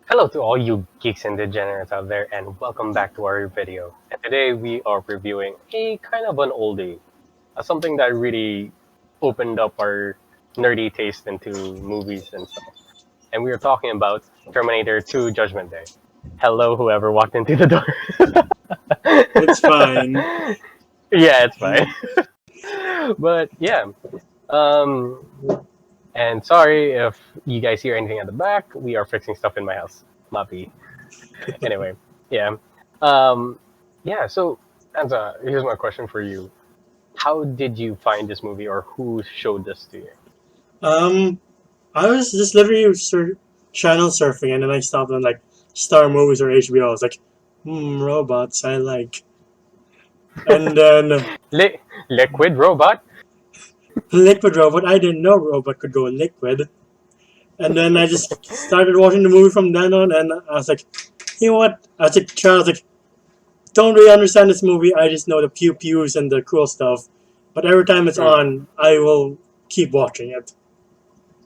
Hello to all you geeks and degenerates out there, and welcome back to our video. And today we are reviewing a kind of an oldie, something that really opened up our nerdy taste into movies and stuff. And we are talking about Terminator 2 Judgment Day. Hello, whoever walked into the door. It's fine. Yeah, it's fine. But yeah, um, and sorry if you guys hear anything at the back. We are fixing stuff in my house. Mapi. Anyway, yeah. Um, yeah, so, Anza, here's my question for you. How did you find this movie, or who showed this to you? Um, I was just literally channel surfing, and then I stopped on like Star Movies or HBO. I was like, robots I like. And then Liquid Robot? Liquid Robot. I didn't know robot could go liquid. And then I just started watching the movie from then on, and I was like, you know what? As a child, I was like, don't really understand this movie. I just know the pew pews and the cool stuff. But every time it's Hmm. on, I will keep watching it.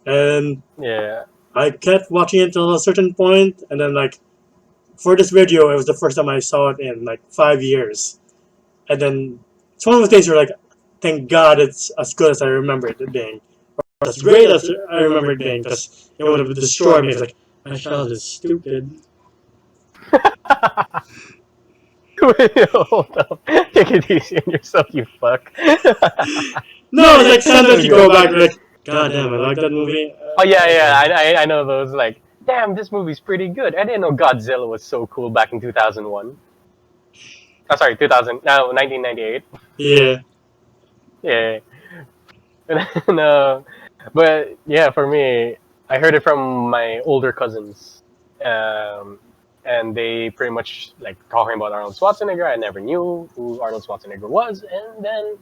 And Yeah. I kept watching it until a certain point, and then like for this video, it was the first time I saw it in like 5 years. And then it's one of the things where like, thank God it's as good as I remember it being, or as great as I remember it being, because it would have destroyed me. It's like my child is stupid. Wait, hold up. Take it easy on yourself, you fuck. No, it's like sometimes you go back, like, God damn, I like that movie. Oh, yeah, yeah, I know those, like, damn, this movie's pretty good. I didn't know Godzilla was so cool back in 2001. Oh, sorry, 2000, no, 1998. Yeah. Yeah. No, but yeah, for me, I heard it from my older cousins, um, and they pretty much like talking about Arnold Schwarzenegger. I never knew who Arnold Schwarzenegger was, and then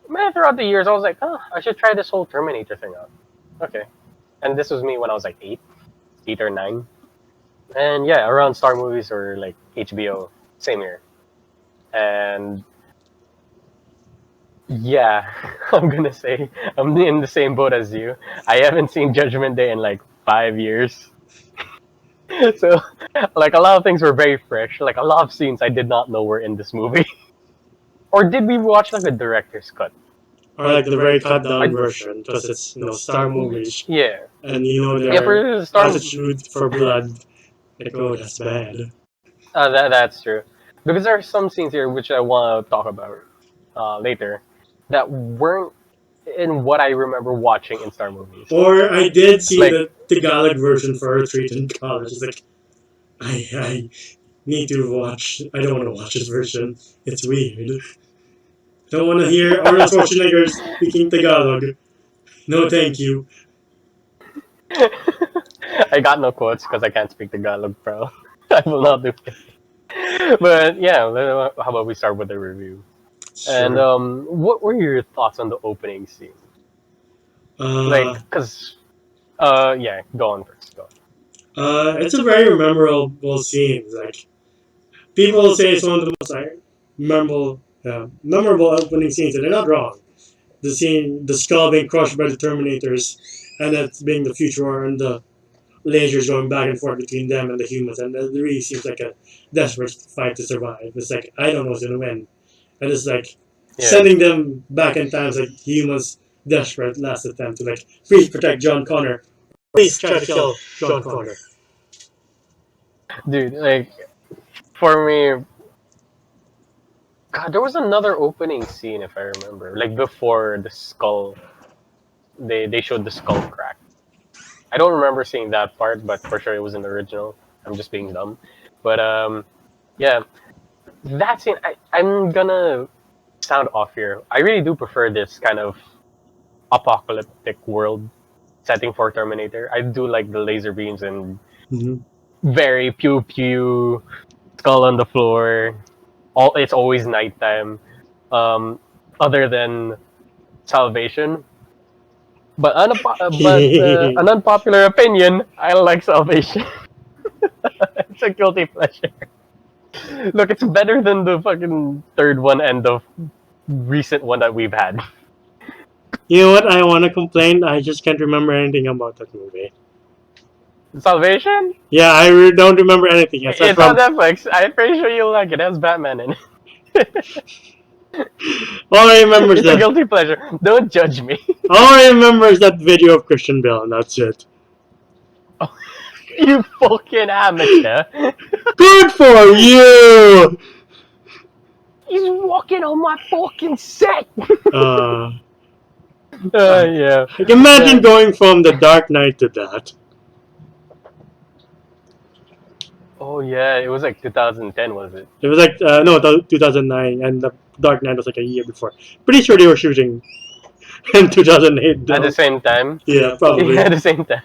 man, throughout the years, I was like, oh, I should try this whole Terminator thing out. Okay, and this was me when I was like 8 or 9, and yeah, around Star Movies or like HBO, same year, and yeah, I'm gonna say I'm in the same boat as you. I haven't seen Judgment Day in like 5 years. So, like, a lot of things were very fresh. Like, a lot of scenes I did not know were in this movie. Or did we watch, like, the director's cut? Or like the very cut down I, version, because it's Star Movies, yeah. and Yeah, their for Star attitude for blood. Like, oh, that's bad. That's true. Because there are some scenes here which I want to talk about later that weren't in what I remember watching in Star Movies. Or I did see Like, the Tagalog version for Retreat in college. It's like, I need to watch. I don't want to watch this version. It's weird. Don't want to hear Arnold Schwarzenegger speaking Tagalog. No, thank you. I got no quotes because I can't speak Tagalog, bro. I will not do it. But yeah, how about we start with the review? And Sure. what were your thoughts on the opening scene? Uh, Like, cause yeah, go on first. Go on. it's a very memorable scene. Like, people say it's one of the most memorable opening scenes, and they're not wrong. The scene, the skull being crushed by the Terminators, and that being the future war, and the lasers going back and forth between them and the humans, and it really seems like a desperate fight to survive. It's like, I don't know who's gonna win, and it's like Yeah, sending them back in time, like humans desperate last attempt to like please protect John Connor, please try to kill John Connor. dude. Like, for me, God, there was another opening scene if I remember. Like before the skull, they showed the skull crack. I don't remember seeing that part, but for sure it was in the original. I'm just being dumb. But yeah, that scene. I'm gonna sound off here. I really do prefer this kind of apocalyptic world setting for Terminator. I do like the laser beams and Mm-hmm. very pew pew, skull on the floor. It's always nighttime. Um, other than Salvation, but an unpopular opinion, I like Salvation. It's a guilty pleasure. Look, it's better than the fucking third one and the recent one that we've had. You know what? I want to complain. I just can't remember anything about that movie. Salvation? Yeah, I don't remember anything. Aside It's on from Netflix. I'm pretty sure you'll like it. It has Batman in it. all I remember is It's a that guilty pleasure. Don't judge me. all I remember is that video of Christian Bale, and that's it. You fucking amateur. Good for you. He's walking on my fucking set. Uh, Yeah. like imagine going from The Dark Knight to that. Oh yeah, it was like 2010, was it? It was like no, 2009, and The Dark Knight was like a year before. Pretty sure they were shooting in 2008. At the Though. same time. Yeah, probably. Yeah, at the same time.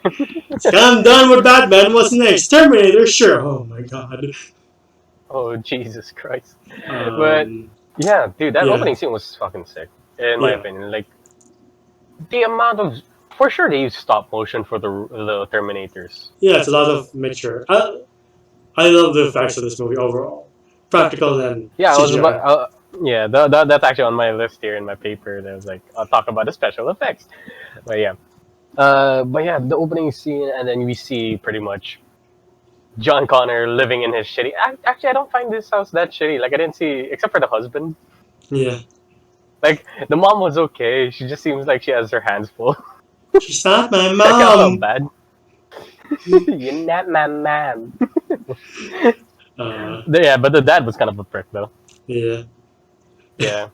I'm done with Batman. What's next? Terminator, sure. Oh my god. Oh Jesus Christ. But Um, yeah, dude, that yeah, opening scene was fucking sick, in my yeah, opinion. Like the amount of, for sure they used stop motion for the Terminators. yeah. It's a lot of mixture. I love the effects of this movie overall, practical and Yeah, I was CGI. yeah, that's actually on my list here in my paper. There was like I'll talk about the special effects. But yeah. But yeah, the opening scene, and then we see pretty much John Connor living in his shitty. Actually, I don't find this house that shitty. Like I didn't see, except for the husband. Yeah, Like the mom was okay. She just seems like she has her hands full. she's not my I kind of felt mom. bad. You're not my mom. Yeah, but the dad was kind of a prick though. Yeah. Yeah.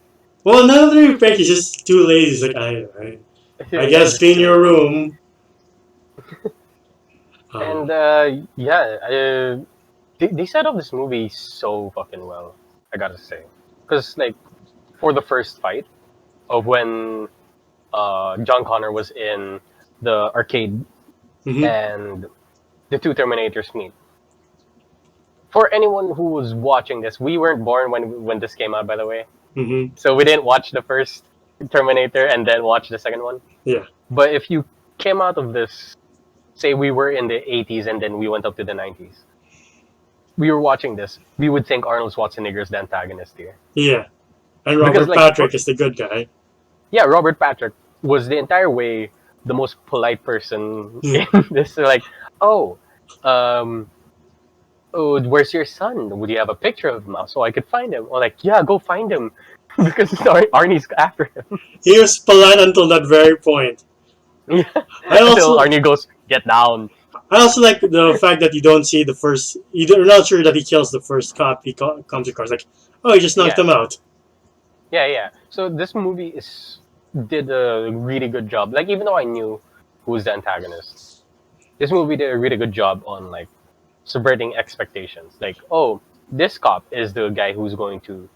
Well, none of the fake. He's just too lazy. He's like, I guess clean your room. And yeah, they set up this movie so fucking well. I gotta say, because like for the first fight of when John Connor was in the arcade Mhm. and the two Terminators meet. For anyone who was watching this, we weren't born when this came out, by the way, Mhm. so we didn't watch the first Terminator and then watch the second one. Yeah. But if you came out of this, say we were in the 80s and then we went up to the 90s, we were watching this, we would think Arnold Schwarzenegger is the antagonist here. Yeah. And Because, Robert like, Patrick is the good guy. Yeah, Robert Patrick was the entire way the most polite person in this. Like, oh, oh, where's your son? Would you have a picture of him so I could find him? Or like, yeah, go find him because Arnie's after him. He was polite until that very point. Yeah. I Until also, Arnie goes, get down. I also like the fact that you don't see the first. You're not sure that he kills the first cop he comes across. Like, oh, he just knocked Yeah. him out. Yeah. So this movie did a really good job. Like, even though I knew who's the antagonist, this movie did a really good job on like subverting expectations. Like, oh, this cop is the guy who's going to,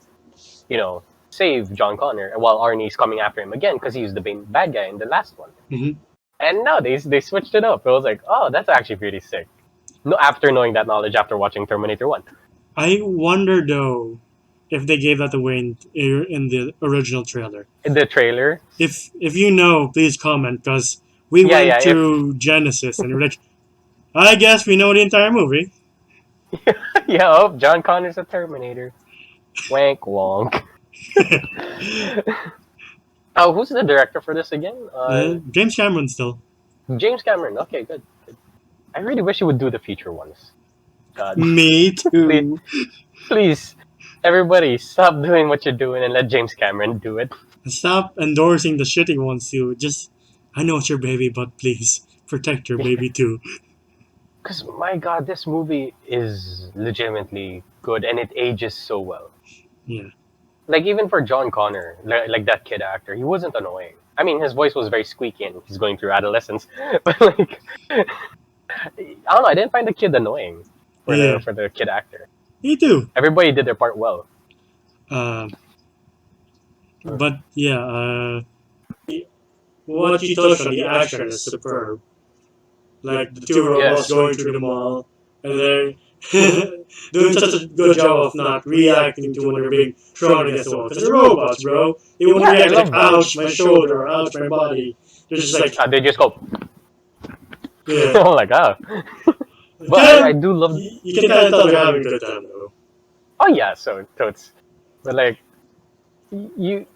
save John Connor, while Arnie's coming after him again because he's the bad guy in the last one. Mhm. And no, they switched it up. I was like, oh, that's actually pretty sick. No, after knowing that knowledge, after watching Terminator 1. I wonder though if they gave that away in the original trailer. In the trailer, If you know, please comment because we Yeah, went yeah, if- through Genesis and we're like, I guess we know the entire movie. yeah, oh, John Connor's a Terminator. Wank wonk. Oh, who's the director for this again? James Cameron still. James Cameron. Okay, good. I really wish he would do the feature ones. God, Me too. please, everybody, stop doing what you're doing and let James Cameron do it. Stop endorsing the shitty ones too. Just, I know it's your baby, but please protect your baby too. Because my God, this movie is legitimately good and it ages so well. Yeah. Like even for John Connor, like that kid actor, he wasn't annoying. I mean, his voice was very squeaky and he's going through adolescence, but like, I don't know, I didn't find the kid annoying for the kid actor. Me too. Everybody did their part well. But yeah, what you touched on, the action is superb. Like the two robots going through the mall, and they're doing such a good job of not reacting to when they're being thrown against the wall. Because they're robots, bro. They won't react like, ouch, my shoulder, or ouch, my body. They're just like, They just go. yeah. I'm like, oh. But I do love. You can kind of tell they're having a good time, though. Oh yeah, so it's, but like, you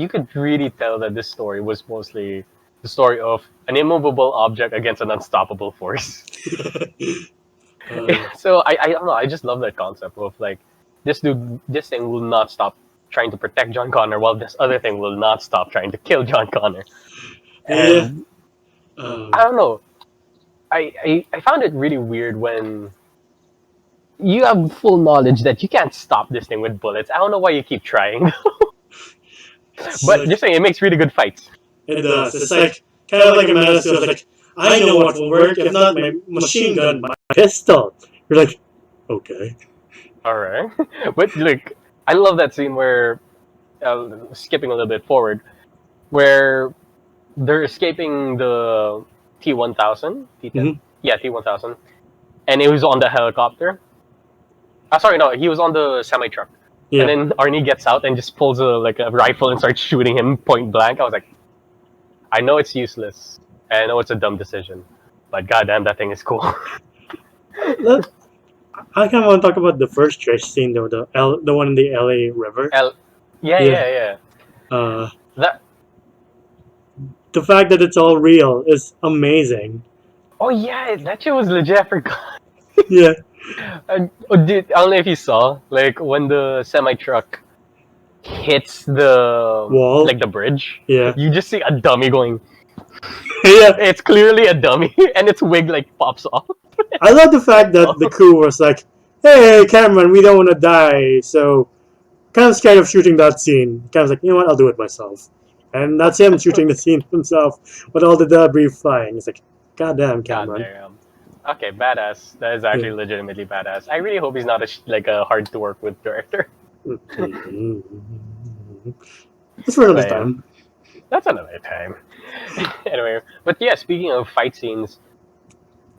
could really tell that this story was mostly the story of an immovable object against an unstoppable force. So I don't know. I just love that concept of like this thing will not stop trying to protect John Connor, while this other thing will not stop trying to kill John Connor. Yeah. And I don't know. I found it really weird when you have full knowledge that you can't stop this thing with bullets. I don't know why you keep trying. But just saying, it makes really good fights. It does. It's like kind of like a medicine of like, I know what will work. If not my machine gun, my pistol. You're like, okay. All right, but like I love that scene where skipping a little bit forward, where they're escaping the T-1000, T-10, yeah, T-1000, and he was on the helicopter. Sorry, no, he was on the semi truck. Yeah. And then Arnie gets out and just pulls a rifle and starts shooting him point blank. I was like, I know it's useless, and I know it's a dumb decision, but goddamn, that thing is cool. I kind of want to talk about the first chase scene though, the one in the LA River. Yeah. That. The fact that it's all real is amazing. Oh yeah, that shit was legit. I forgot. Yeah. Dude, I don't know if you saw, like when the semi truck hits the wall, like the bridge. Yeah. You just see a dummy going. Yeah. It's clearly a dummy, and its wig like pops off. I love the fact that the crew was like, "Hey, Cameron, we don't want to die, so kind of scared of shooting that scene." Cameron's like, "You know what? I'll do it myself." And that's him shooting the scene himself with all the debris flying. It's like, goddamn, Cameron. Goddamn. Okay, badass. That is actually legitimately badass. I really hope he's not a hard to work with director. That's for another time. That's another time. Anyway, but yeah, speaking of fight scenes,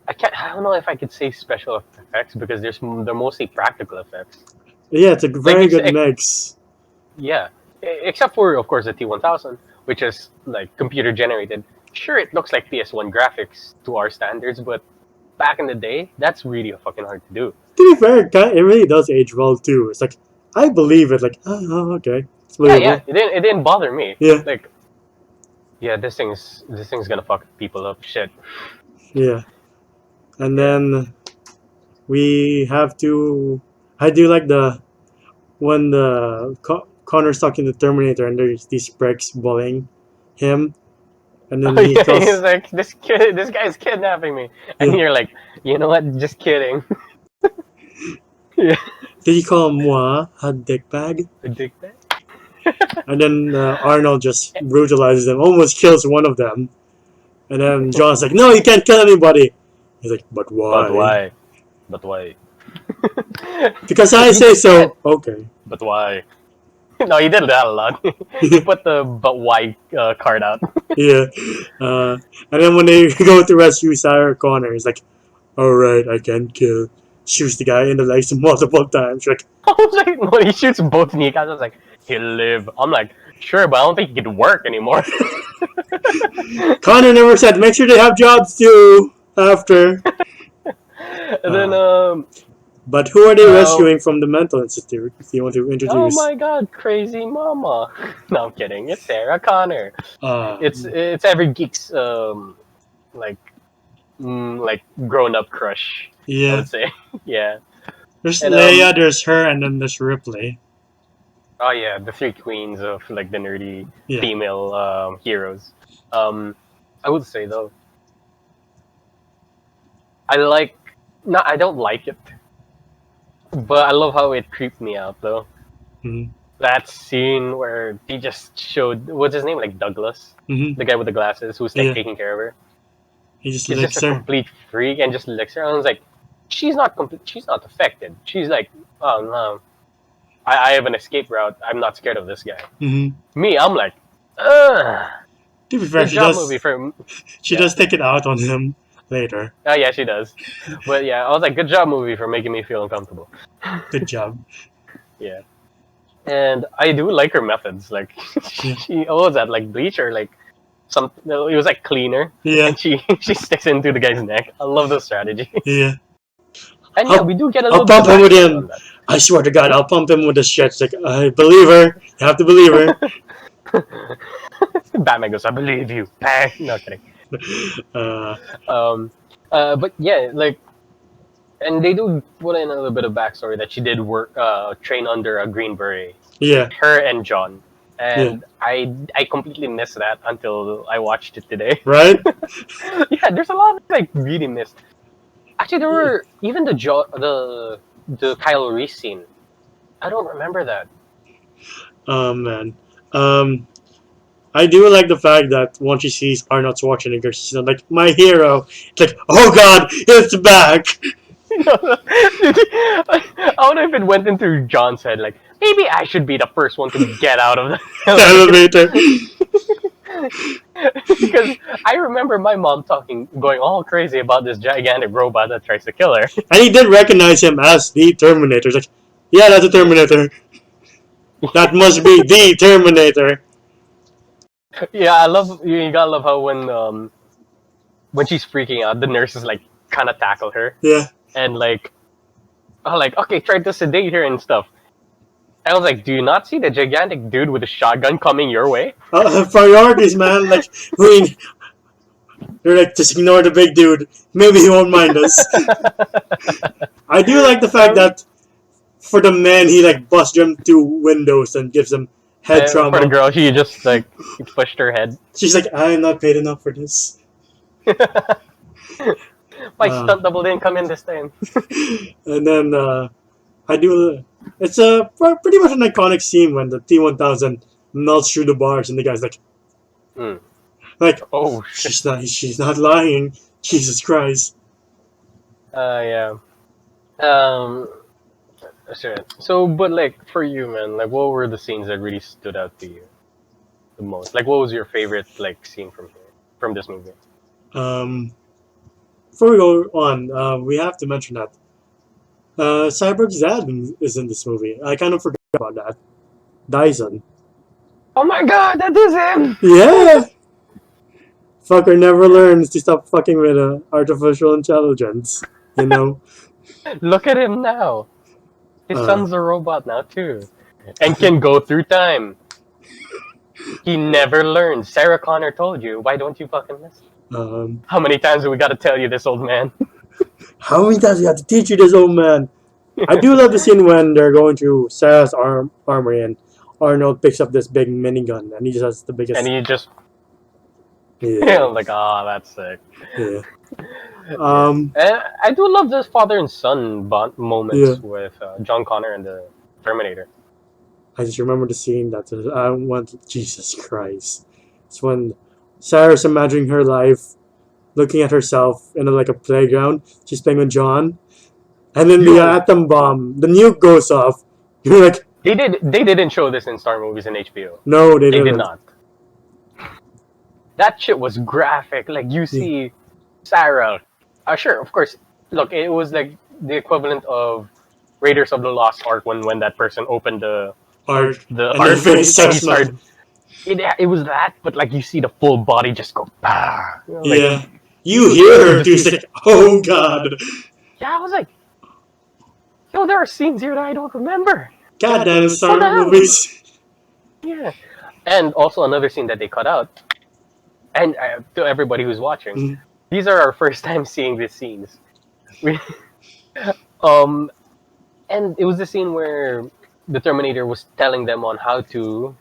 I don't know if I could say special effects because they're mostly practical effects. Yeah, it's a very good mix. Yeah, except for of course the T-1000, which is like computer generated. Sure, it looks like PS1 graphics to our standards, but back in the day, that's really fucking hard to do. To be fair, it really does age well too. It's like I believe it. Like, oh, okay. Yeah. It didn't bother me. Yeah. Like, yeah, this thing's gonna fuck people up. Shit. Yeah. And then we have to. I do like when the Connor's talking to Terminator and there's these pricks bullying him, and then he's like, this guy's kidnapping me, and you're like, you know what? Just kidding. Yeah. Did he call him moi a dickbag? A dickbag. And then Arnold just brutalizes them, almost kills one of them, and then John's like, "No, you can't kill anybody." He's like, "But why? But why? Because I say so." Okay. But why? No, he did that a lot. He put the "but why" card out. Yeah. And then when they go to rescue Sarah Connor, he's like, "All right, I can kill." Shoots the guy in the legs multiple times. Like, I was like, no, he shoots both kneecaps. I was like, he'll live. I'm like, sure, but I don't think he could work anymore. Connor never said, make sure they have jobs too after. And then, but who are they rescuing from the mental institute? Do you want to introduce? Oh my god, crazy mama. No, I'm kidding. It's Sarah Connor. It's every geek's like grown up crush. Yeah. I would say. Yeah. There's Leia, there's her, and then there's Ripley. Oh yeah, the three queens of like the nerdy female heroes. I would say though, I don't like it, but I love how it creeped me out though. Mm-hmm. That scene where he just showed what's his name, like Douglas, the guy with the glasses who's like taking care of her. He's just a complete freak and just licks her. And I was like, she's not affected. She's like, oh no, I have an escape route. I'm not scared of this guy. Mm-hmm. Me, I'm like, ugh. To be fair, she does take it out on him later. Oh yeah, she does. But yeah, I was like, good job, movie, for making me feel uncomfortable. Good job. Yeah, and I do like her methods. Like, she what was that, like bleach or like something? It was like cleaner. Yeah. And she sticks into the guy's neck. I love the strategy. Yeah. And yeah, we do get a little. I'll pump him with him. I swear to God, I'll pump him with this shit. It's like, I believe her. You have to believe her. Batman goes, "I believe you." Bang. No kidding. Uh, But yeah, like, and they do put in a little bit of backstory that she did work, train under a Green Beret. yeah, Her and John, yeah, and I completely missed that until I watched it today. right? Yeah, there's a lot of like really missed. Actually, there Yeah. were even the Kyle Reese scene. I don't remember that. Oh man. Um, I do like the fact that once she sees Arnold Schwarzenegger, she's like, my hero. It's like, oh god, it's back! I wonder if it went into John's head, like maybe I should be the first one to get out of the Elevator. because I remember my mom going all crazy about this gigantic robot that tries to kill her. And he did recognize him as the Terminator. He's like, yeah, that's a Terminator. That must be the Terminator. Yeah, I love you. Gotta love how when she's freaking out, the nurses like kind of tackle her Yeah. and like, okay, try to sedate her and stuff. I was like, do you not see the gigantic dude with a shotgun coming your way? Priorities, man. Like, they're like, just ignore the big dude. Maybe he won't mind us. I do like the fact that for the man, he like busts them through windows and gives them head And trauma. for the girl, she just like pushed her head. She's like, I am not paid enough for this. My stunt double didn't come in this time. And then I do. It's pretty much an iconic scene when the T-1000 melts through the bars and the guy's like, Mm. like, Oh shit. she's not lying. Jesus Christ. Yeah. Sure. So, but like for you, man, like what were the scenes that really stood out to you the most? Like, what was your favorite like scene from this movie? Before we go on, we have to mention that Cyborg's dad is in this movie. I kind of forgot about that. Dyson. Oh my god, that is him! Yeah! Fucker never learns to stop fucking with artificial intelligence. You know? Look at him now. His Uh. son's a robot now too, and can go through time. He never learns. Sarah Connor told you. Why don't you fucking listen? How many times do we got to tell you this, old man? How many times do you have to teach you this, old man? I do love the scene when they're going through Sarah's armory and Arnold picks up this big minigun and he just has the biggest. And he just, Yeah. I was like, oh, that's sick. Yeah. And I do love this father and son moments with John Connor and the Terminator. I just remember the scene that I went, Jesus Christ. It's when Sarah's imagining her life, looking at herself in like a playground. She's playing with John, and then the atom bomb, the nuke goes off. You're like, They didn't show this in Star Movies and HBO. no, they They didn't. did not. That shit was graphic. Like you see Sarah. Sure, of course. Look, it was like the equivalent of Raiders of the Lost Ark when that person opened the Art. the And art then very and he satisfied. started. It was that, but like you see the full body just go. Bah. You know, like, Yeah. You hear her too. It's like, oh god. Yeah, I was like, yo, there are scenes here that I don't remember. Goddamn Star What the hell? movies. Yeah. And also another scene that they cut out. And to everybody who's watching, these are our first time seeing these scenes. And it was the scene where the Terminator was telling them on how to,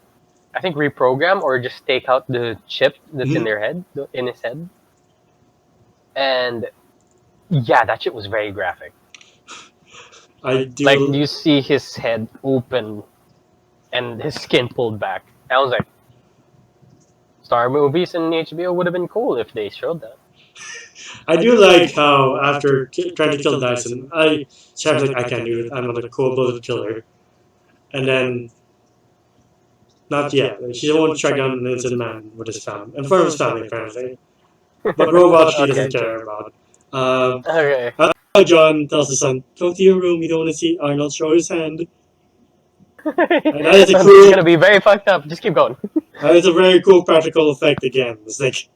I think, reprogram or just take out the chip that's in their head, in his head. And yeah, that shit was very graphic. I do. Like you see his head open and his skin pulled back. I was like, Star Movies and HBO would have been cool if they showed that. I do like how after trying to kill Dyson, Sarah's like, I can't do it. I'm not a cold-blooded killer. And then, not yet. She won't track down an innocent man with his family, in front of his family, apparently. But robots she doesn't care about. Okay. John tells his son, go to your room. You don't want to see Arnold show his hand. And that is a It's cool. gonna be very fucked up. Just keep going. That is a very cool practical effect again. It's like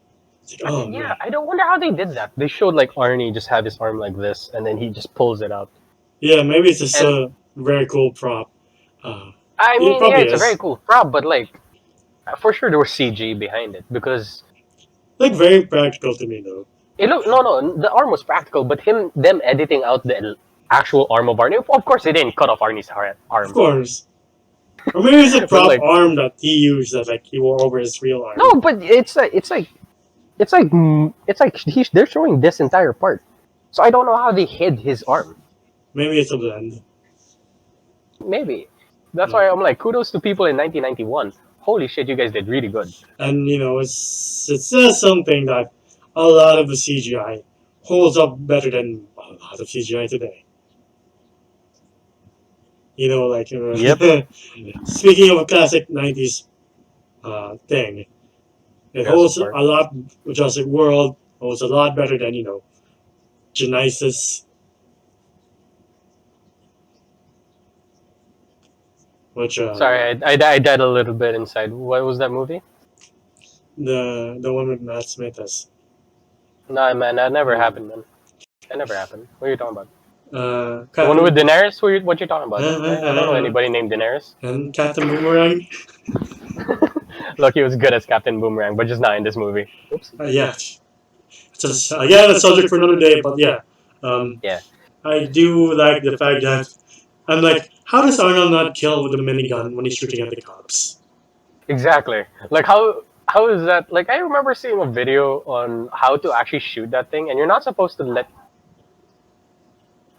oh Yeah, man. I don't wonder how they did that. They showed like Arnie just have his arm like this, and then he just pulls it out. Yeah, maybe it's just a very cool prop. I mean, yeah, probably it's a is. very cool prop, but like, for sure there was CG behind it because Like very practical to me though. it looked no the arm was practical, but them editing out the actual arm of Arnie. Of course, they didn't cut off Arnie's Of arm, course. Or maybe it's a but prop like arm that he used that like he wore over his real arm. no, but they're showing this entire part, so I don't know how they hid his arm. Maybe it's a blend. Maybe that's why I'm like kudos to people in 1991. Holy shit, you guys did really good. And you know, it says something that a lot of the CGI holds up better than a lot of CGI today. You know, like Yep. speaking of a classic '90s thing, it holds Jurassic Park. a lot. Jurassic World holds a lot better than Genesis, which Sorry, I died a little bit inside. What was that movie? the one with Matt Smith as Nah, man, that never happened, man. That never happened. What are you talking about? The one Captain, with Daenerys? What you talking about? I don't know anybody named Daenerys. and Captain Boomerang. Look, he was good as Captain Boomerang, but just not in this movie. Oops. Yeah, just yeah, that's subject for another day. But yeah, Yeah. I do like the fact that I'm like, how does Arnold not kill with a minigun when he's shooting at the cops? Exactly. Like how is that? Like I remember seeing a video on how to actually shoot that thing, and you're not supposed to let.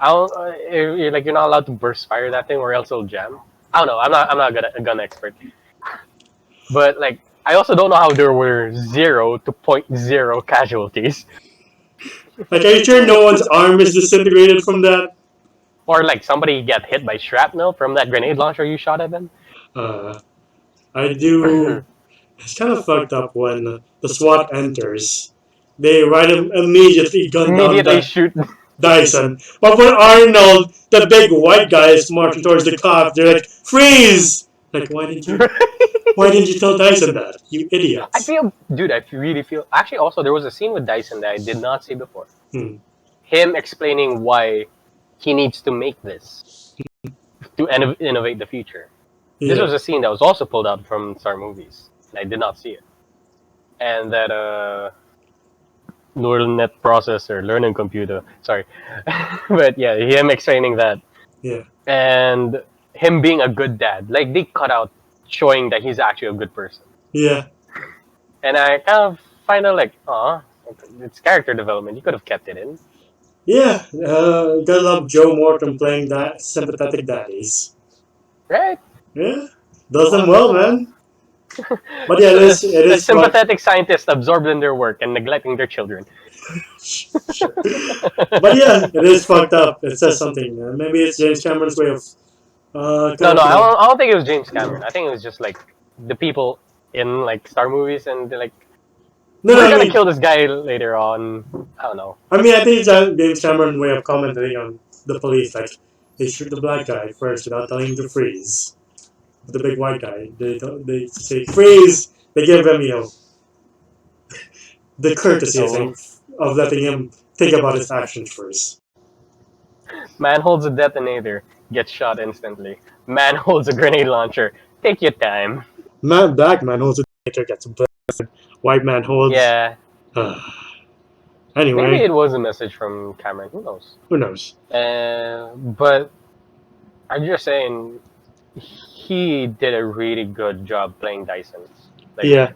You're not allowed to burst fire that thing, or else it'll jam. I don't know. I'm not a gun expert, but like I also don't know how there were 0 to 0.0 casualties, Like, are you sure no one's arm is disintegrated from that? or like somebody get hit by shrapnel from that grenade launcher you shot at them. I do. It's kind of fucked up when the SWAT enters. They immediately gun down Immediately shoot. Dyson. But when Arnold, the big white guy, is marching towards the cop, they're like, freeze! Like, why didn't you tell Dyson that? You idiots. I really feel. Actually, also there was a scene with Dyson that I did not see before. Hmm. Him explaining why he needs to make this to innovate the future. Yeah. This was a scene that was also pulled out from Star Movies, and I did not see it. And that neural net processor, learning computer. Sorry, but yeah, him explaining that. Yeah. And him being a good dad, like they cut out showing that he's actually a good person. Yeah. And I kind of find out like, it's character development. You could have kept it in. Yeah. Gotta love Joe Morton playing that sympathetic daddies. Right? Yeah. Does them well, man. But yeah, it is sympathetic scientists absorbed in their work and neglecting their children. Sure. But yeah, it is fucked up. It says something. Maybe it's James Cameron's way of. I don't think it was James Cameron. I think it was just like the people in like Star Movies, and they're like, we're gonna kill this guy later on. I don't know. I mean, I think it's James Cameron's way of commenting on the police. Like, they shoot the black guy first without telling him to freeze. The big white guy, they say freeze. They give him, the courtesy of letting him think about his actions first. Man holds a detonator, gets shot instantly. Man holds a grenade launcher. Take your time. Black man holds a detonator, gets blasted. White man holds. Yeah. Anyway. Maybe it was a message from Cameron. Who knows? Who knows? But I'm just saying, he did a really good job playing Dyson. Like, yeah.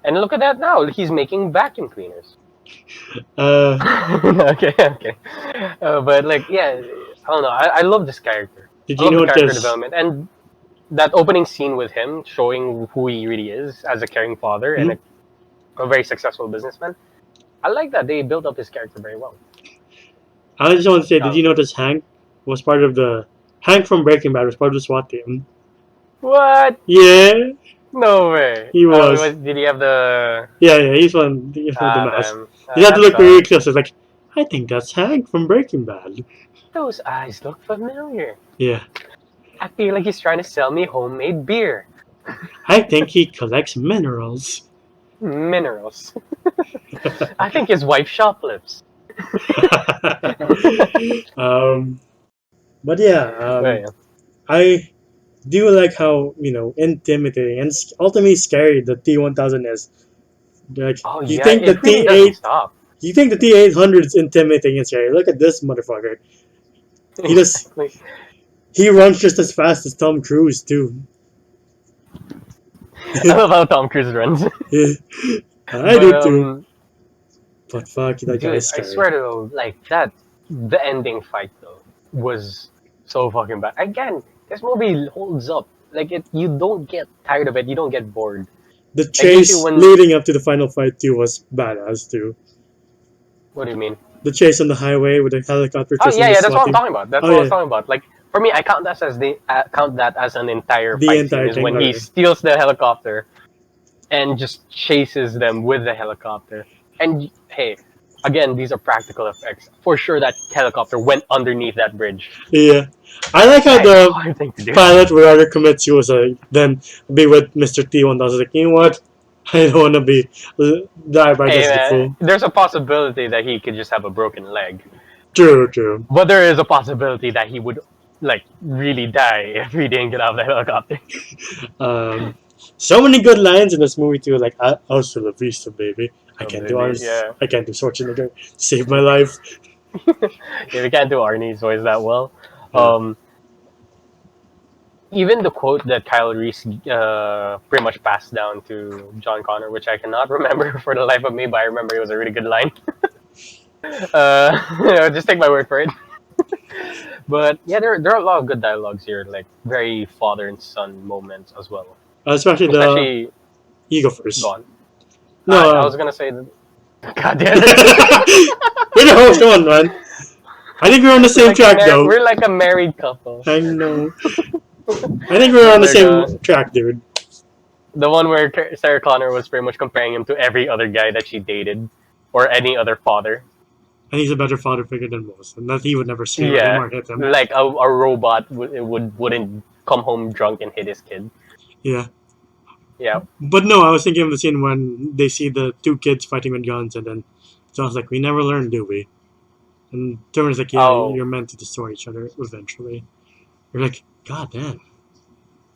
And look at that now. He's making vacuum cleaners. Okay. But like, yeah, I don't know. I love this character. Did you notice character development and that opening scene with him showing who he really is as a caring father and a very successful businessman? I like that they built up his character very well. I just want to say, did you notice Hank was part of the Hank from Breaking Bad was part of the SWAT team? What? Yeah. No way. He was. Did he have the? Yeah. He's one. He's the mask. You have to look very close. It's like, I think that's Hank from Breaking Bad. Those eyes look familiar. Yeah. I feel like he's trying to sell me homemade beer. I think he collects minerals. Minerals. I think his wife shoplifts. But yeah, Do you like how intimidating and ultimately scary the T-1000 is? Like Oh you yeah, think the it really doesn't T8, stop. you think the T-800 is intimidating and scary. Look at this motherfucker. He just Exactly. he runs just as fast as Tom Cruise too. I love how Tom Cruise runs. I But do too. But fuck, that guy's dude, I scary. swear to like that, the ending fight though was so fucking bad. Again, this movie holds up. Like you don't get tired of it. You don't get bored. The Like usually chase when, leading up to the final fight too was badass too. what do you mean? The chase on the highway with the helicopter Oh chasing yeah, the yeah, that's SWAT what I'm team. talking about. That's Oh what I was yeah, talking about. Like for me, I count that as count that as an entire the fight scene. entire Is thing. when he Okay. steals the helicopter and just chases them with the helicopter. And hey, again, these are practical effects. For sure, that helicopter went underneath that bridge. Yeah, I like how That is a the hard thing to do. pilot would rather commit suicide than be with Mr. T-1000. Like, you know what? I don't want to be die by Hey this man, fool. there's a possibility that he could just have a broken leg, True, true. but there is a possibility that he would like really die if he didn't get out of the helicopter. Um, so many good lines in this movie too. Like, "Hasta la vista, baby." I So can't do maybe, honest. yeah. I can't do Schwarzenegger. Save my life. Yeah, we can't do Arnie's voice that well. Yeah. Um, Even the quote that Kyle Reese pretty much passed down to John Connor, which I cannot remember for the life of me, but I remember it was a really good line. Just take my word for it. But yeah, there are a lot of good dialogues here, like very father and son moments as well. Especially the Especially you go first. Gone. I No. was gonna say, God damn it, We're the host. Come on, man. I think we're on the same track though. we're like a married couple. I know. I think we're But on the they're gone. same track, dude. The one where Sarah Connor was pretty much comparing him to every other guy that she dated, or any other father. And he's a better father figure than most, and that he would never scream at him Yeah, or hit him. like a robot wouldn't come home drunk and hit his kid. Yeah. Yeah. But no, I was thinking of the scene when they see the two kids fighting with guns, and then John's like, "We never learn, do we?" And Turner's like, "Yeah, Oh, you're meant to destroy each other eventually." You're like, "God damn,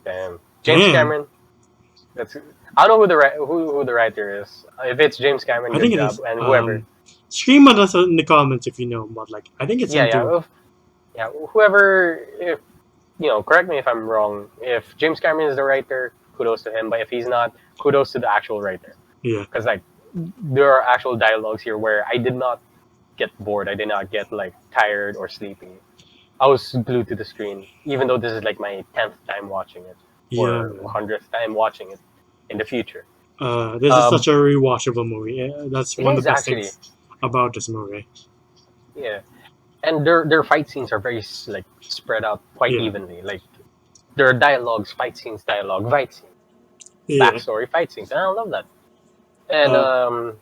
damn. James damn." Cameron. That's. I don't know who the writer is. If it's James Cameron, I good think it job, is. and whoever. Scream at us in the comments if you know. But like, I think it's Yeah, him yeah, too. yeah. Whoever. If correct me if I'm wrong. If James Cameron is the writer, kudos to him. But if he's not, kudos to the actual writer. Yeah, Because like, there are actual dialogues here where I did not get bored. I did not get like tired or sleepy. I was glued to the screen, even though this is like my 10th time watching it yeah, or man. 100th time watching it in the future. This is Um, such a rewatchable movie. Yeah, that's it one of is the best actually, things about this movie. yeah, and their fight scenes are very like spread out quite Yeah, evenly. Like there are dialogues, fight scenes, dialogue, fight scenes, yeah. backstory, fight scenes, and I love that. And Uh,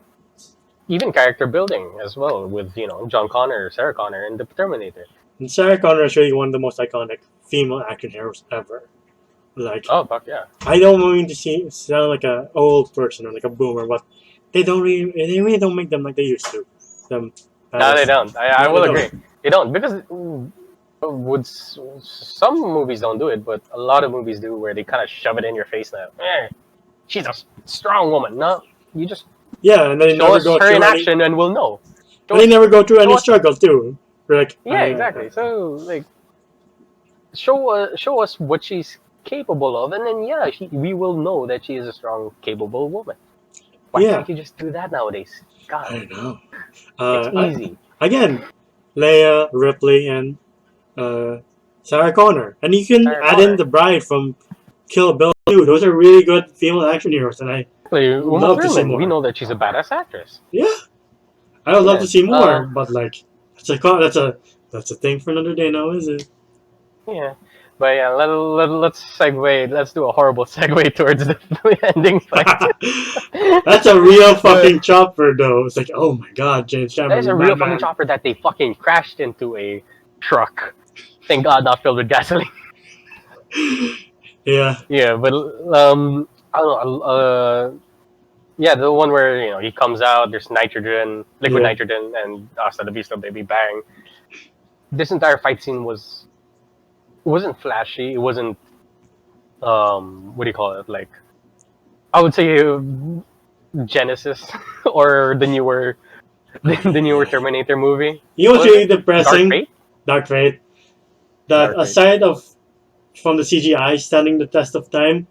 even character building as well with John Connor, Sarah Connor, and the Terminator. and Sarah Connor is really one of the most iconic female action heroes ever. Like, Oh fuck yeah! I don't mean to sound like a old person or like a boomer, but they really don't make them like they used to. Them No, they badass. don't. I No, they will don't. agree. They don't because some movies don't do it, but a lot of movies do where they kind of shove it in your face now. She's a strong woman. No, you just Yeah, and they show never us go her in through any. action and we'll know. And Show they us, never go through show any us. struggle too. We're like, Yeah, exactly. So like, show us what she's capable of, and then yeah, we will know that she is a strong, capable woman. Why yeah, can't you just do that nowadays? God, I know. it's I, easy. again, Leia, Ripley, and uh, Sarah Connor, and you can Sarah add in Connor. the bride from Kill Bill too. Those are really good female action heroes, and I Uma love to see Thurman. We more. know that she's a badass actress. Yeah, I would love Yeah. to see more, but like, that's a thing for another day now, is it? Yeah. But yeah, let's segue. Let's do a horrible segue towards the ending fight. That's a real But fucking chopper, though. It's like, oh my god, James that is Cameron, a real fucking Batman. chopper that they fucking crashed into a truck. Thank God, not filled with gasoline. Yeah, Yeah, but I don't know. Yeah, the one where he comes out. There's nitrogen, liquid yeah, nitrogen, and Hasta the Vista, baby, bang. This entire fight scene wasn't flashy. It wasn't what do you call it? Like, I would say Genesis or the newer Terminator movie. You know what's What was really it? Dark depressing? Fate. Dark Fate. That Dark Fate. aside of from the CGI standing the test of time,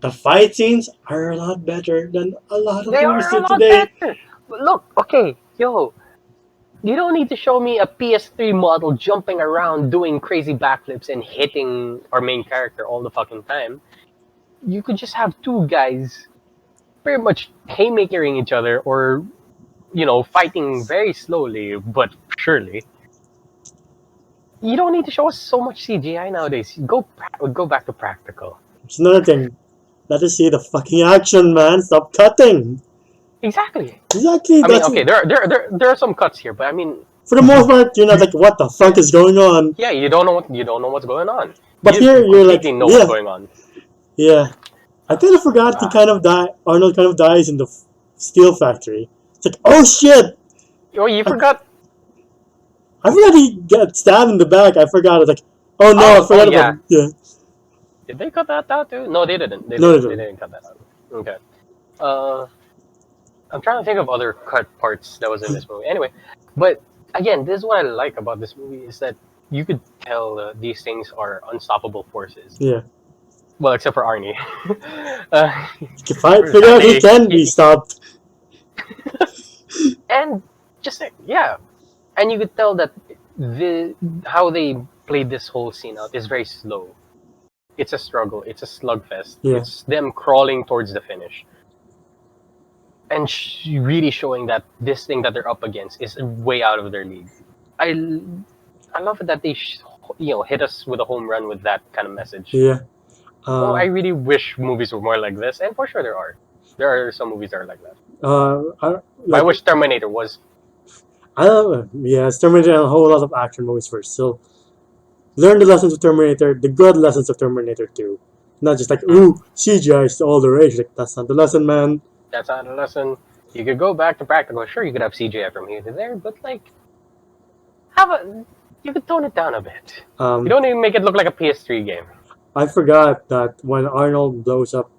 the fight scenes are a lot better than a lot of They movies are a do lot today. better. But look, okay, yo, you don't need to show me a PS3 model jumping around doing crazy backflips and hitting our main character all the fucking time. You could just have two guys pretty much haymakering each other or, fighting very slowly but surely. You don't need to show us so much CGI nowadays. Go back to practical. It's another thing. Let us see the fucking action, man. Stop cutting. Exactly. Exactly. I mean, That's okay, it. there are some cuts here, but I mean, For the most part, you're not like, what the fuck is going on? yeah, you don't know what's going on. But You here, you're like, completely know what's yeah, going on. yeah. I kind of forgot he Ah, kind of die. Arnold kind of dies in the steel factory. It's like, oh shit! oh, you I, forgot. I forgot he got stabbed in the back. I forgot. It's like, oh no, I Oh forgot yeah. about. Yeah, Did they cut that out too? No, they didn't. They no, didn't. no, They no. didn't cut that out. Okay. Uh, I'm trying to think of other cut parts that was in this movie. Anyway, but again, this is what I like about this movie is that you could tell these things are unstoppable forces. Yeah, Well, except for Arnie. uh, if I figure out he sadly, can be stopped. and just yeah, and you could tell that how they played this whole scene out is very slow. It's a struggle. It's a slugfest. Yeah, It's them crawling towards the finish, and really showing that this thing that they're up against is way out of their league. I I love it that they hit us with a home run with that kind of message. yeah. Oh, I Uh, really wish movies were more like this, and for sure there are. There are some movies that are like that. But I like wish Terminator was. I don't know. Yeah, Terminator and a whole lot of action movies first. So learn the lessons of Terminator, the good lessons of Terminator 2. Not just like, Mm, ooh, CGI is all the rage. Like, that's not the lesson, man. that's not a lesson. You could go back to practical. Sure, you could have CGI from here to there, but like, have a you could tone it down a bit. You Um, don't even make it look like a PS3 game. I forgot that when Arnold blows up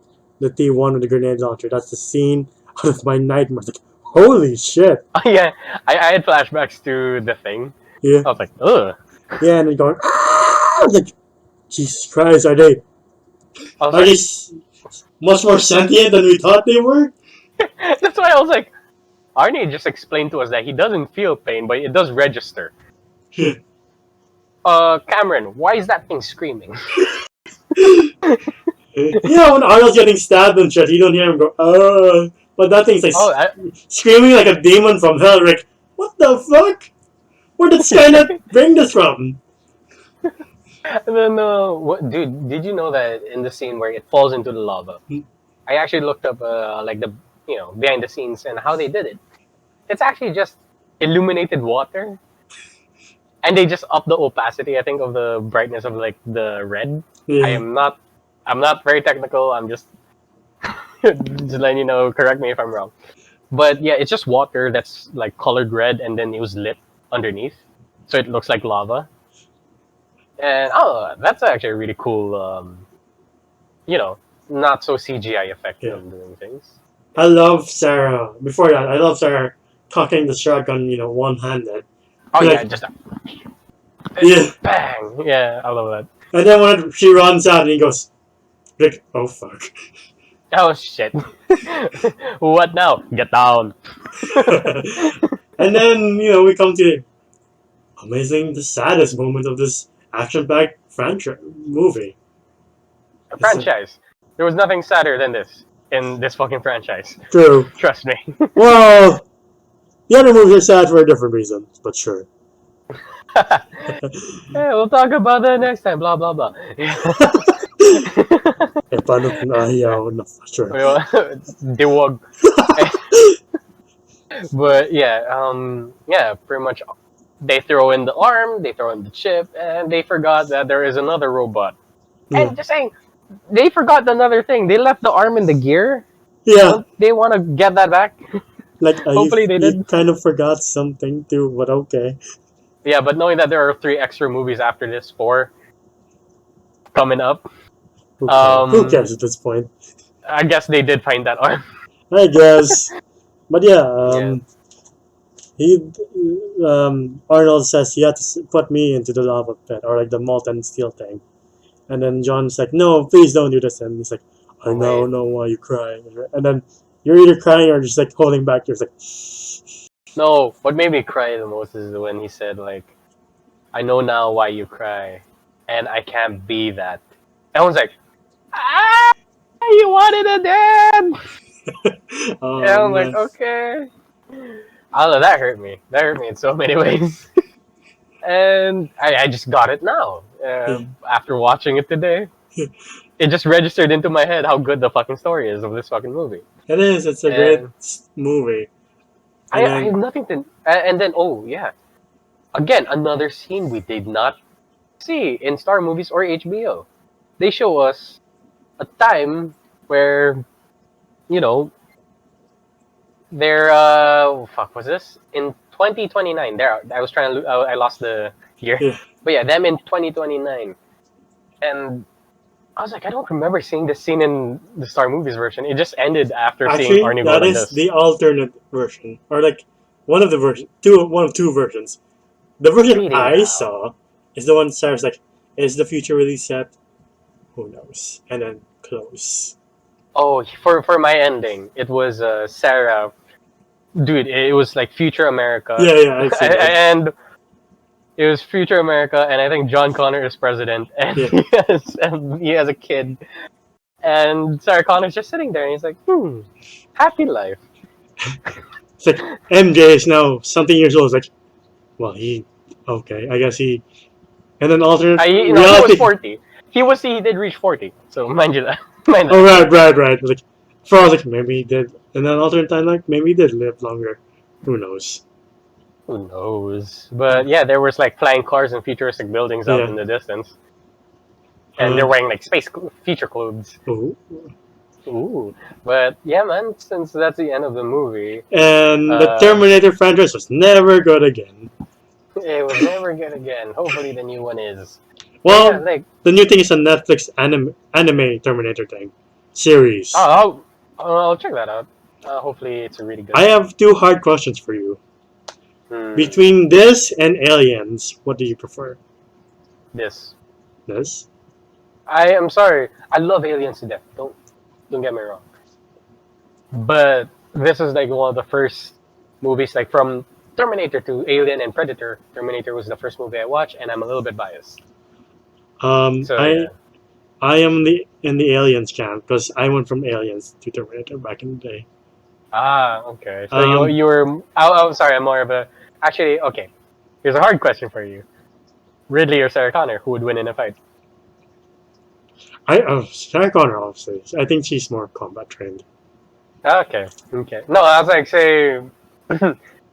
the T1 with the grenade launcher, that's the scene out of my nightmares. Like, holy shit. Oh yeah, I had flashbacks to the thing. Yeah, I was like, ugh. yeah, and then going, ah! Like, Jesus Christ, I was are they like, much more sentient than we thought they were? that's why I was like, Arnie just explained to us that he doesn't feel pain, but it does register. Cameron, why is that thing screaming? Yeah, when Arnold's getting stabbed and shit, you don't hear him go, but that thing's like Oh, screaming like a demon from hell. Like, what the fuck? Where did Skynet bring this from? and then, dude, did you know that in the scene where it falls into the lava, I actually looked up like the behind the scenes and how they did it. It's actually just illuminated water, and they just up the opacity. I think of the brightness of like the red. I Yeah, am not. I'm not very technical. I'm just just letting you know. Correct me if I'm wrong. But yeah, it's just water that's like colored red, and then it was lit underneath, so it looks like lava. And that's actually a really cool, you know, not so CGI effect yeah. of doing things. I love Sarah. Before that, I love Sarah cocking the shotgun, one-handed. Oh yeah, Like, just yeah. bang. Yeah, I love that. And then when she runs out and he goes, like, oh fuck. Oh shit! What now? Get down. And then, we come to the saddest moment of this action-packed franchise movie. A It's franchise. There was nothing sadder than this in this fucking franchise. true. Trust me. Well, the other movies are sad for a different reason, but sure. Yeah, we'll talk about that next time. Blah blah blah. Eh, paano kung ayaw? No, sure. Diwag. But yeah, yeah, pretty much. They throw in the arm, they throw in the chip, and they forgot that there is another robot. Yeah. And just saying, they forgot another thing. They left the arm in the gear. Yeah, Don't they want to get that back? like Hopefully they you did. kind of forgot something too, but okay. Yeah, but knowing that there are 3 extra movies after this, 4 coming up, Who cares at this point? I guess they did find that arm. I guess. But yeah, Yeah. he Arnold says he had to put me into the lava pit or like the molten steel thing, and then John's like, "No, please don't do this," and he's like, "I Oh, now wait. know why you're crying," and then you're either crying or just like holding back. You're like, No, what made me cry the most is when he said like, "I know now why you cry, and I can't be that." I was like, "Ah, you wanted it then." Yeah, "Oh I'm like, man." okay. I don't know, that hurt me. That hurt me in so many ways. And I just got it now. After watching it today, it just registered into my head how good the fucking story is of this fucking movie. It is. It's a great And movie. And I have then nothing to. And then, oh, yeah. Again, another scene we did not see in Star Movies or HBO. They show us a time where, you know, they're, fuck, was this? In 2029. There, I was trying to, I lost the year. yeah, But yeah, them in 2029. And I was like, I don't remember seeing this scene in the Star Movies version. It just ended after seeing actually, Arnie go that like is this. the alternate version, or like one of the version, one of two versions. The version Really I now. saw is the one Sarah's like, "Is the future really set? Who knows?" And then close. Oh, for my ending, it was Sarah. Dude, it was like Future America. Yeah, yeah, I've seen that. And it was Future America, and I think John Connor is president, and Yeah, he has a kid. And Sarah Connor's just sitting there, and he's like, happy life. it's like MJ is now something years old. It's like, well, okay, I guess he. And then alternate He was reality. 40. He did reach 40, so mind you that. Mind that. Oh right. It's like, for I was like, maybe he did. And then alternate time, like maybe he did live longer. Who knows? Who knows? But yeah, there was like flying cars and futuristic buildings out Yeah. in the distance. And they're wearing like feature clothes. Oh. Ooh. But yeah, man, since that's the end of the movie, And the Terminator franchise was never good again. it was never good again. Hopefully the new one is. Well, Yeah, like, the new thing is a Netflix anime Terminator thing series. I'll check that out. Hopefully it's really good. I have two hard questions for you. Between this and Aliens, what do you prefer? This. This? I am sorry. I love Aliens to death. Don't get me wrong. But this is like one of the first movies, like from Terminator to Alien and Predator. Terminator was the first movie I watched, and I'm a little bit biased. I am in the Aliens camp because I went from Aliens to Terminator back in the day. Ah, okay. So you were. I'm sorry. I'm more of a. Actually, okay. Here's a hard question for you. Ridley or Sarah Connor, who would win in a fight? Sarah Connor, obviously. I think she's more combat trained. Okay. No, I was like, say,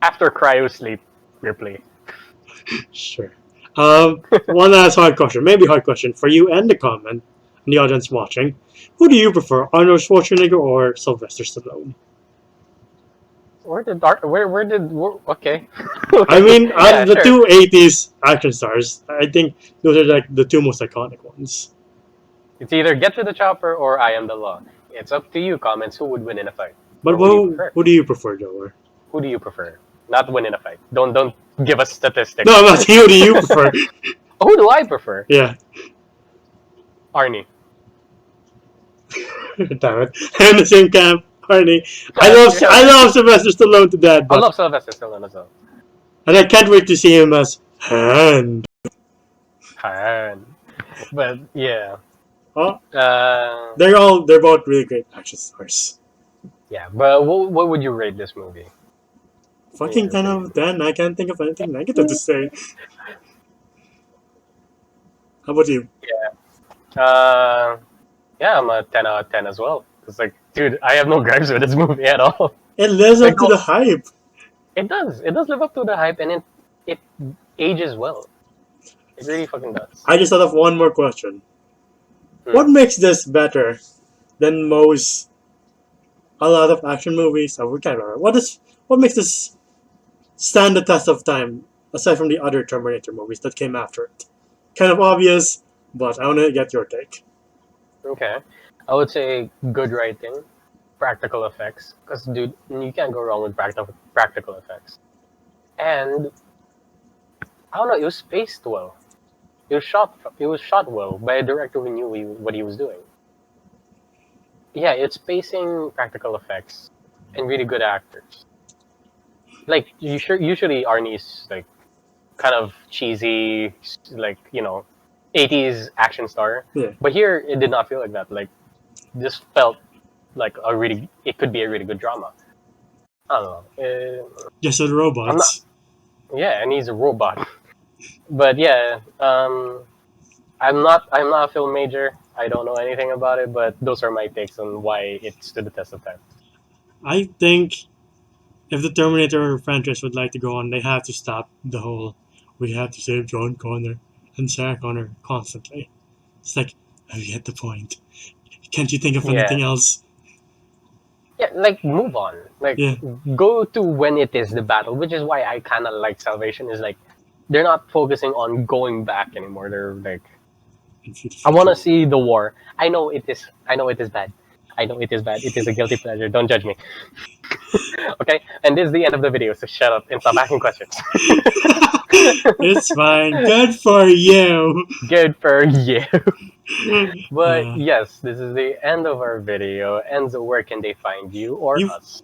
after cryo sleep, Ripley. Sure. One last hard question, maybe hard question for you and the comment, and the audience watching. Who do you prefer, Arnold Schwarzenegger or Sylvester Stallone? Okay. I mean, Yeah, the sure. two 80s action stars, I think those are like the two most iconic ones. It's either Get to the Chopper or I Am the Law. It's up to you, comments, who would win in a fight. But who do you prefer, Joe? Who do you prefer? Not win in a fight. Don't give us statistics. No, I'm not. Who do you prefer? Who do I prefer? Yeah. Arnie. Damn it. I'm in the same camp, Arnie. I love Sylvester Stallone to death. I love Sylvester Stallone as well. And I can't wait to see him as Han. But yeah. Oh, they're both really great action stars. Yeah, but what would you rate this movie? Fucking 10 out of 10. I can't think of anything negative to say. How about you? Yeah, I'm a 10 out of 10 as well. It's like, dude, I have no gripes with this movie at all. It lives up to the hype. It does live up to the hype, and it ages well. It really fucking does. I just thought of one more question. What makes this better than a lot of action movies? We can't remember. What makes this stand the test of time, aside from the other Terminator movies that came after it? Kind of obvious, but I want to get your take. Okay, I would say good writing, practical effects, because dude, you can't go wrong with practical effects. And I don't know, it was paced well. It was shot well by a director who knew what he was doing. Yeah, it's pacing, practical effects, and really good actors. Like usually Arnie's like kind of cheesy, like 80s action star. Yeah. But here it did not feel like that. Like this felt like it could be a really good drama. I don't know. Just the I'm not. robots. Yeah, and he's a robot. But yeah, I'm not a film major. I don't know anything about it, but those are my takes on why it stood the test of time. I think if the Terminator franchise would like to go on, they have to stop the whole "we have to save John Connor" and Sarah Connor constantly. It's like, have you get the point? Can't you think of Yeah, anything else? yeah, like move on. Like Yeah. go to when it is the battle, which is why I kind of like Salvation. Is like they're not focusing on going back anymore. They're like, Into the I want to future. see the war. I know it is. I know it is bad. I know it is bad. It is a guilty pleasure. Don't judge me. Okay. And this is the end of the video. So shut up and stop asking questions. It's fine. Good for you. Good for you. But Uh, yes, this is the end of our video. Enzo, where can they find you or you us?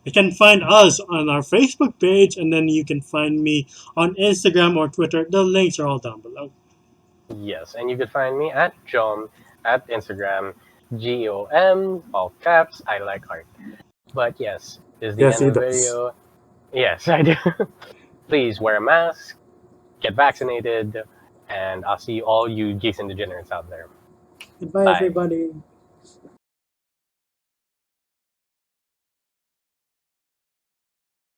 You can find us on our Facebook page, and then you can find me on Instagram or Twitter. The links are all down below. Yes, and you can find me at Jom at Instagram, GOM, all caps. I like art. But yes, this is the Yes, end he of the does. video. Yes, I do. Please wear a mask, get vaccinated, and I'll see all you geeks and degenerates out there. Goodbye, Bye. everybody.